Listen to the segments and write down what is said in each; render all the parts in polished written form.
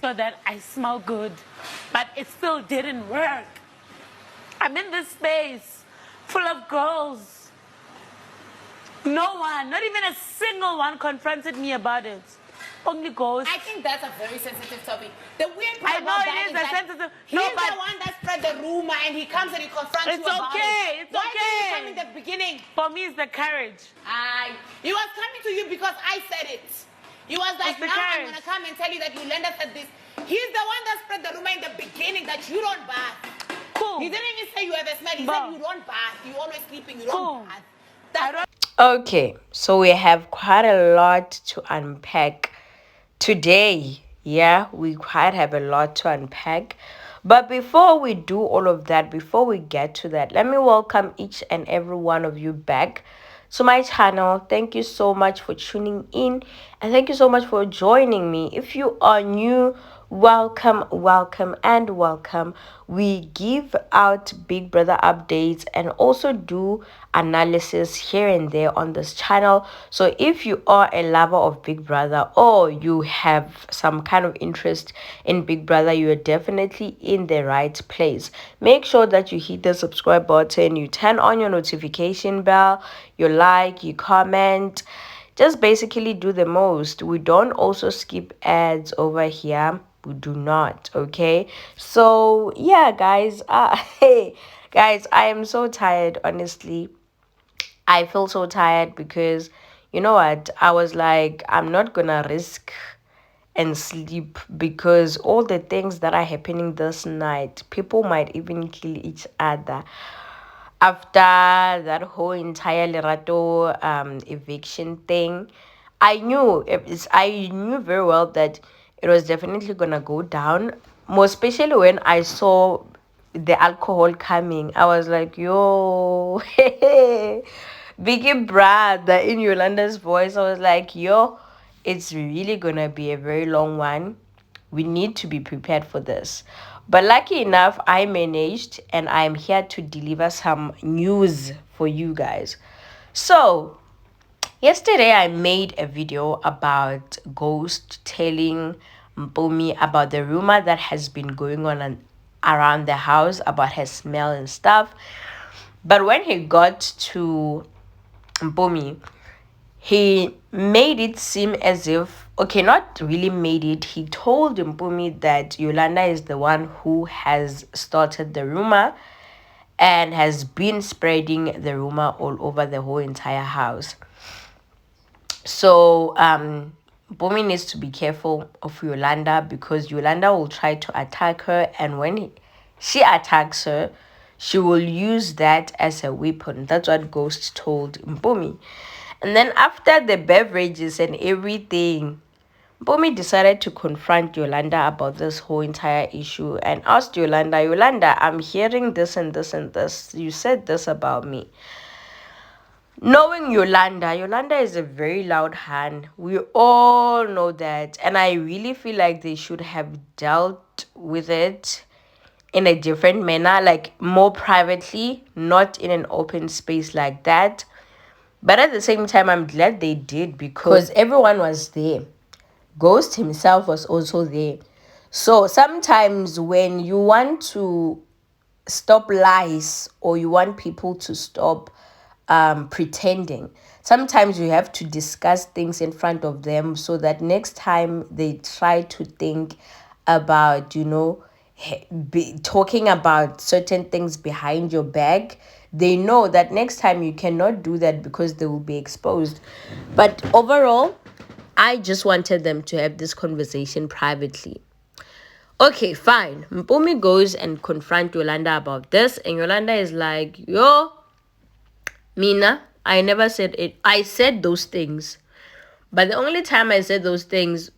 So that I smell good, but it still didn't work. I'm in this space full of girls. No one, not even a single one confronted me about it. Only ghosts. I think that's a very sensitive topic. The weird part I know about it that is is a that sensitive. he's No, the but one that spread the rumor, and he comes and he confronts it's you about okay. it. It's Why okay. didn't you come in the beginning? For me, it's the courage. He was coming to you because I said it. He was like, It's the now I'm courage. going to come and tell you that Yolanda said this. He's the one that spread the rumor in the beginning that you don't bath. Cool. He didn't even say you have a smell. He said you don't bath. You're always sleeping. You don't bath. That's Okay, so we have quite a lot to unpack today. Yeah, we quite have a lot to unpack. But before we do all of that, before we get to that, let me welcome each and every one of you back to my channel. Thank you so much for tuning in, and thank you so much for joining me. If you are new, welcome, welcome, and welcome. We give out Big Brother updates and also do analysis here and there on this channel. So if you are a lover of Big Brother, or you have some kind of interest in Big Brother, you are definitely in the right place. Make sure that you hit the subscribe button, you turn on your notification bell, you like, you comment. Just basically do the most. We don't also skip ads over here. We do not. Okay, so yeah, guys, hey guys, I am so tired. Honestly, I feel so tired because, you know what, I was like, I'm not gonna risk and sleep, because all the things that are happening this night, people might even kill each other after that whole entire Lerato eviction thing. I knew very well that it was definitely gonna go down. More especially when I saw the alcohol coming, I was like, yo, Biggie brother, in Yolanda's voice. I was like, yo, it's really gonna be a very long one. We need to be prepared for this. But lucky enough, I managed, and I'm here to deliver some news for you guys. So, yesterday I made a video about Ghost telling Mpumi about the rumor that has been going on around the house about her smell and stuff. But when he got to Mpumi, he made it seem as if, okay, not really made it, he told Mpumi that Yolanda is the one who has started the rumor and has been spreading the rumor all over the whole entire house. So Mpumi needs to be careful of Yolanda, because Yolanda will try to attack her, and when she attacks her, she will use that as a weapon. That's what Ghost told Mpumi. And then after the beverages and everything, Mpumi decided to confront Yolanda about this whole entire issue and asked Yolanda, I'm hearing this and this and this. You said this about me. Knowing Yolanda is a very loud hand. We all know that. And I really feel like they should have dealt with it in a different manner, like more privately, not in an open space like that. But at the same time, I'm glad they did, because everyone was there. Ghost himself was also there. So sometimes when you want to stop lies, or you want people to stop pretending, sometimes you have to discuss things in front of them, so that next time they try to think about, talking about certain things behind your back, they know that next time you cannot do that, because they will be exposed. But overall, I just wanted them to have this conversation privately. Okay, fine. Mpumi goes and confront Yolanda about this, and Yolanda is like, yo, Mina, I never said it. I said those things, but the only time I said those things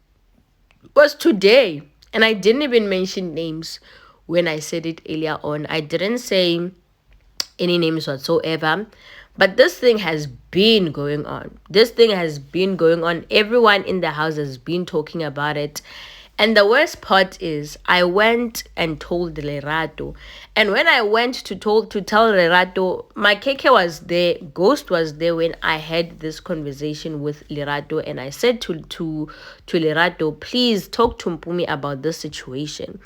was today, and I didn't even mention names when I said it earlier on. I didn't say any names whatsoever. But this thing has been going on. This thing has been going on. Everyone in the house has been talking about it. And the worst part is I went and told Lerato. And when I went to tell Lerato, my keke was there, Ghost was there when I had this conversation with Lerato, and I said to Lerato, please talk to Mpumi about this situation.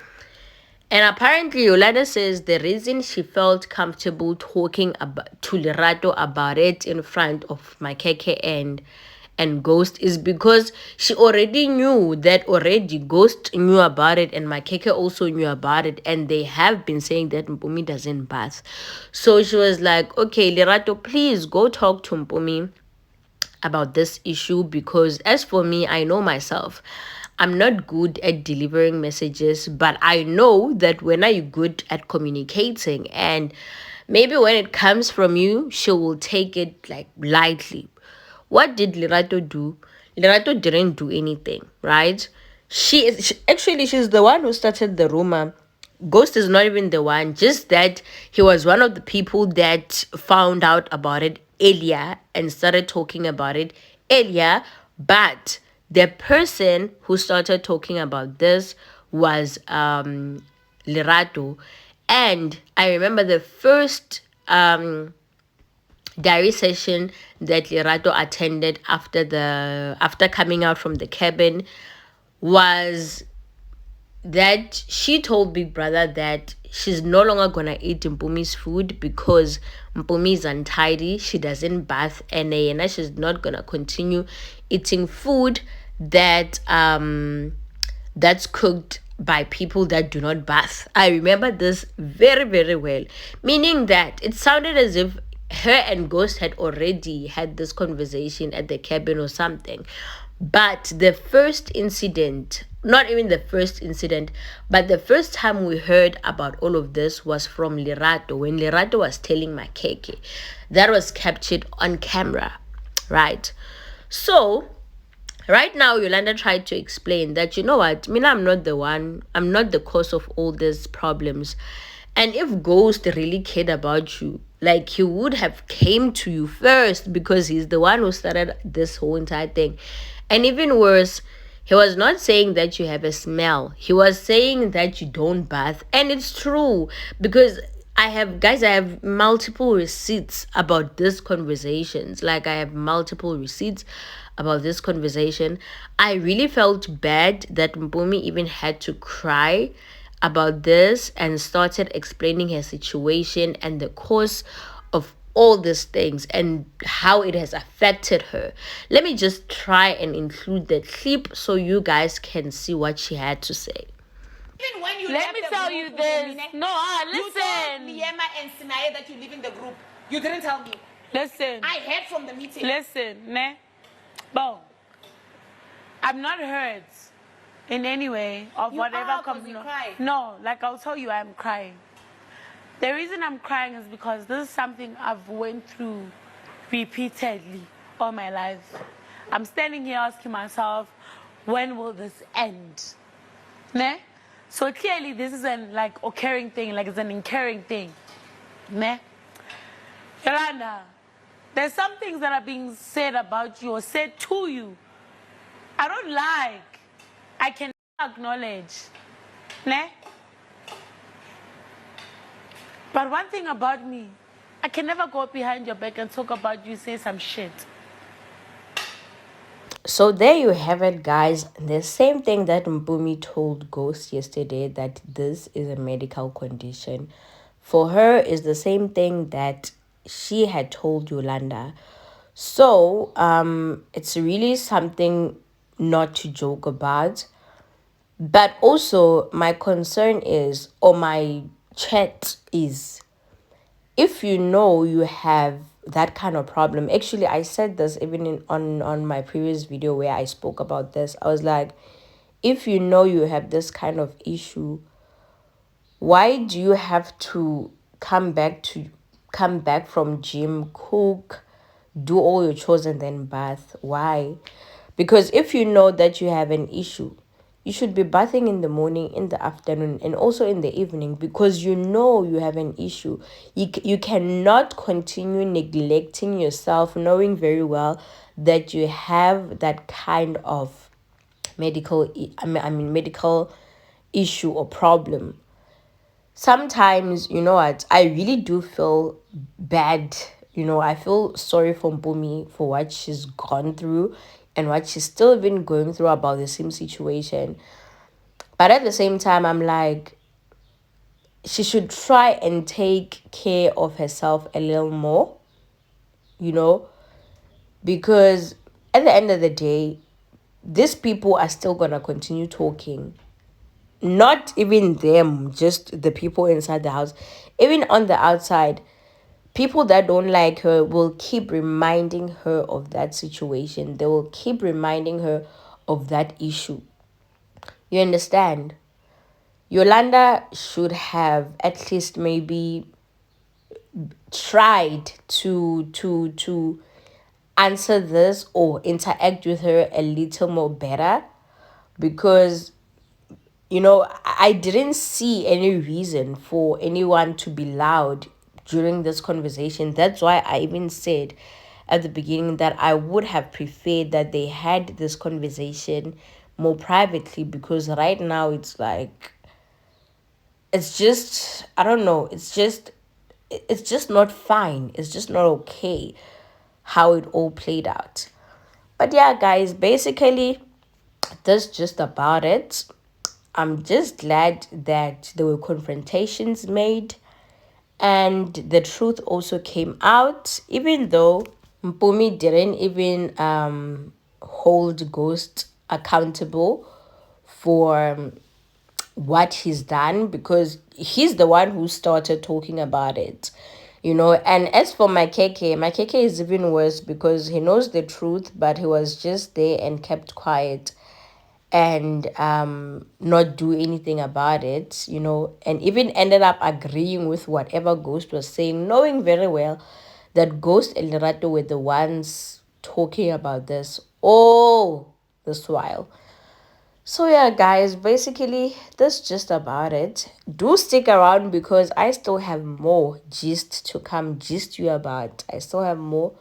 And apparently Yolanda says the reason she felt comfortable talking to Lerato about it in front of my keke and Ghost is because she already knew that Ghost knew about it and my keke also knew about it, and they have been saying that Mpumi doesn't bath. So she was like, okay, Lerato, please go talk to Mpumi about this issue, because as for me, I know myself. I'm not good at delivering messages, but I know that when I'm good at communicating, and maybe when it comes from you, she will take it like lightly. What did Lerato do? Lerato didn't do anything, right? She's the one who started the rumor. Ghost is not even the one, just that he was one of the people that found out about it earlier and started talking about it earlier. But the person who started talking about this was Lerato. And I remember the first diary session that Lerato attended after coming out from the cabin was that she told Big Brother that she's no longer gonna eat Mpumi's food because Mpumi is untidy, she doesn't bath, and she's not gonna continue eating food that that's cooked by people that do not bath. I remember this very, very well. Meaning that it sounded as if her and Ghost had already had this conversation at the cabin or something. But the first incident, not even the first incident, but the first time we heard about all of this was from Lerato, when Lerato was telling my keke. That was captured on camera, right? So right now, Yolanda tried to explain that, you know what, I'm not the cause of all these problems. And if Ghost really cared about you, like, he would have came to you first, because he's the one who started this whole entire thing. And even worse, he was not saying that you have a smell. He was saying that you don't bath. And it's true, because I have multiple receipts about this conversations. Like, I have multiple receipts about this conversation. I really felt bad that Mpumi even had to cry about this and started explaining her situation and the cause of all these things and how it has affected her. Let me just try and include the clip so you guys can see what she had to say. Even when you Let me tell you this. No, you told listen. Liema and Sinaya that you live in the group. You didn't tell me. Listen. I heard from the meeting. Listen, ne? Bo, I'm not hurt in any way of You whatever are, 'cause comes. you No, cry. no, like I'll tell you, I'm crying. The reason I'm crying is because this is something I've went through repeatedly all my life. I'm standing here asking myself, when will this end? Ne? So clearly this is an like occurring thing, like it's an incurring thing. Ne? Yolanda, there's some things that are being said about you or said to you I don't like. I can acknowledge. Ne? But one thing about me, I can never go behind your back and talk about you, say some shit. So there you have it, guys. The same thing that Mpumi told Ghost yesterday, that this is a medical condition. For her is the same thing that she had told Yolanda. So it's really something not to joke about. But also my concern is, or my chat is, if you know you have that kind of problem. Actually, I said this even on my previous video where I spoke about this. I was like, if you know you have this kind of issue, why do you have to come back from gym, cook, do all your chores and then bath? Why? Because if you know that you have an issue, you should be bathing in the morning, in the afternoon, and also in the evening, because you know you have an issue. You cannot continue neglecting yourself, knowing very well that you have that kind of medical issue or problem. Sometimes, you know what, I really do feel bad. I feel sorry for Mpumi for what she's gone through and what she's still even going through about the same situation. But at the same time, I'm like, she should try and take care of herself a little more, you know, because at the end of the day, these people are still going to continue talking. Not even them, just the people inside the house. Even on the outside, people that don't like her will keep reminding her of that situation. They will keep reminding her of that issue. You understand? Yolanda should have at least maybe tried to answer this or interact with her a little more better, because I didn't see any reason for anyone to be loud during this conversation. That's why I even said at the beginning that I would have preferred that they had this conversation more privately, because right now it's like, it's just, I don't know, it's just not fine. It's just not okay how it all played out. But yeah, guys, basically that's just about it. I'm just glad that there were confrontations made and the truth also came out, even though Mpumi didn't even hold Ghost accountable for what he's done, because he's the one who started talking about it. And as for my KK is even worse, because he knows the truth, but he was just there and kept quiet and not do anything about it, and even ended up agreeing with whatever Ghost was saying, knowing very well that Ghost and Lerato were the ones talking about this all this while. So yeah, guys, basically that's just about it. Do stick around, because I still have more gist to come gist you about. I still have more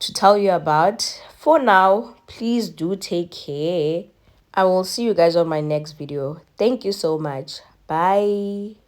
to tell you about. For now, please do take care. I will see you guys on my next video. Thank you so much. Bye.